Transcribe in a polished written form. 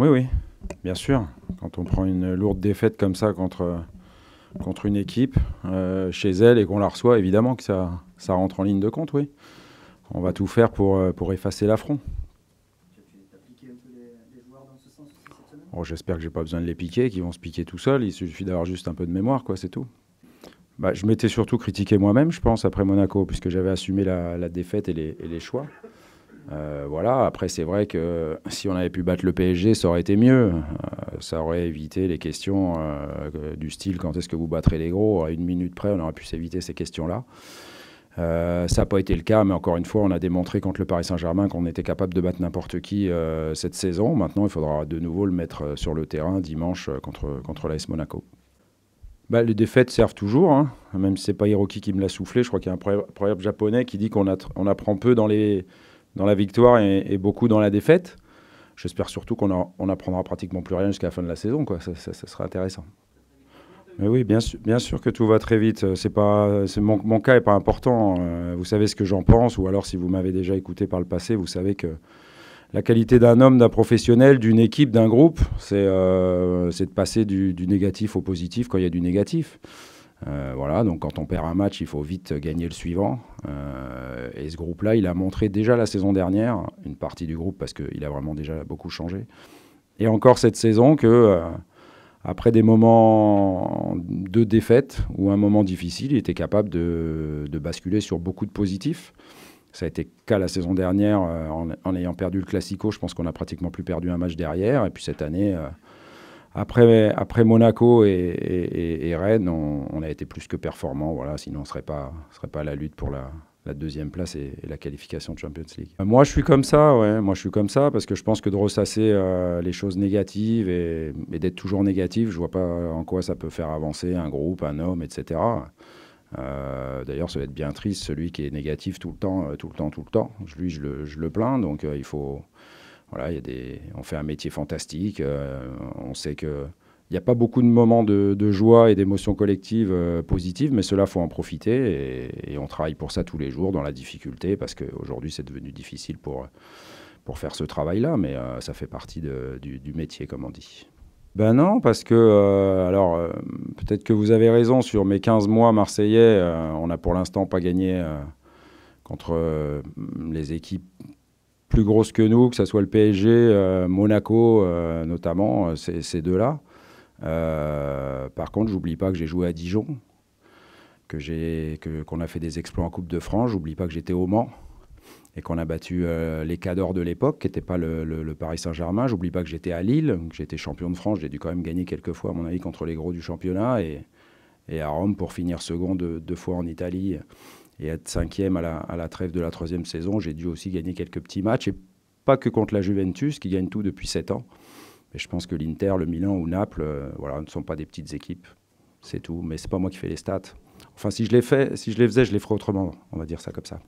Oui, oui, bien sûr. Quand on prend une lourde défaite comme ça contre une équipe chez elle et qu'on la reçoit, évidemment que ça rentre en ligne de compte, oui. On va tout faire pour effacer l'affront. Tu as piqué un peu les joueurs dans ce sens aussi cette semaine? Bon, j'espère que j'ai pas besoin de les piquer, qu'ils vont se piquer tout seuls. Il suffit d'avoir juste un peu de mémoire, quoi, c'est tout. Bah, je m'étais surtout critiqué moi-même, je pense, après Monaco, puisque j'avais assumé la défaite et les choix. Voilà, après c'est vrai que si on avait pu battre le PSG, ça aurait été mieux. Ça aurait évité les questions du style quand est-ce que vous battrez les gros. À une minute près, on aurait pu s'éviter ces questions-là. Ça n'a pas été le cas, mais encore une fois, on a démontré contre le Paris Saint-Germain qu'on était capable de battre n'importe qui cette saison. Maintenant, il faudra de nouveau le mettre sur le terrain dimanche contre l'AS Monaco. Bah, les défaites servent toujours, hein. Même si c'est pas Hiroki qui me l'a soufflé. Je crois qu'il y a un proverbe japonais qui dit on apprend peu dans la victoire et beaucoup dans la défaite. J'espère surtout on apprendra pratiquement plus rien jusqu'à la fin de la saison, quoi. Ça sera intéressant. Mais oui, bien sûr que tout va très vite. Mon cas n'est pas important. Vous savez ce que j'en pense, ou alors si vous m'avez déjà écouté par le passé, vous savez que la qualité d'un homme, d'un professionnel, d'une équipe, d'un groupe, c'est de passer du négatif au positif quand il y a du négatif. Voilà, donc quand on perd un match, il faut vite gagner le suivant. Et ce groupe-là, il a montré déjà la saison dernière, une partie du groupe, parce qu'il a vraiment déjà beaucoup changé. Et encore cette saison après des moments de défaite ou un moment difficile, il était capable de basculer sur beaucoup de positifs. Ça a été le cas la saison dernière en ayant perdu le Classico. Je pense qu'on a pratiquement plus perdu un match derrière. Et puis cette année, après Monaco et Rennes, on a été plus que performants. Voilà, sinon on ne serait pas à la lutte pour la deuxième place et la qualification de Champions League. Moi, je suis comme ça, ouais. Moi, je suis comme ça parce que je pense que de ressasser les choses négatives et d'être toujours négatif, je vois pas en quoi ça peut faire avancer un groupe, un homme, etc. D'ailleurs, ça va être bien triste, celui qui est négatif tout le temps, tout le temps, tout le temps. Lui, je le plains, donc il faut... Voilà, on fait un métier fantastique, on sait que... Il n'y a pas beaucoup de moments de joie et d'émotions collectives positives, mais cela, il faut en profiter et on travaille pour ça tous les jours dans la difficulté parce qu'aujourd'hui, c'est devenu difficile pour faire ce travail-là, mais ça fait partie du métier, comme on dit. Ben non, parce que, peut-être que vous avez raison, sur mes 15 mois marseillais, on n'a pour l'instant pas gagné contre les équipes plus grosses que nous, que ce soit le PSG, Monaco notamment, ces deux-là. Par contre, j'oublie pas que j'ai joué à Dijon, qu'on a fait des exploits en Coupe de France, j'oublie pas que j'étais au Mans et qu'on a battu les cadors de l'époque, qui n'étaient pas le Paris Saint-Germain. J'oublie pas que j'étais à Lille, que j'étais champion de France. J'ai dû quand même gagner quelques fois, à mon avis, contre les gros du championnat. Et à Rome, pour finir second deux fois en Italie et être cinquième à la trêve de la troisième saison, j'ai dû aussi gagner quelques petits matchs. Et pas que contre la Juventus, qui gagne tout depuis 7 ans. Mais je pense que l'Inter, le Milan ou Naples, voilà, ne sont pas des petites équipes. C'est tout. Mais c'est pas moi qui fais les stats. Enfin, si je les faisais, je les ferais autrement. On va dire ça comme ça.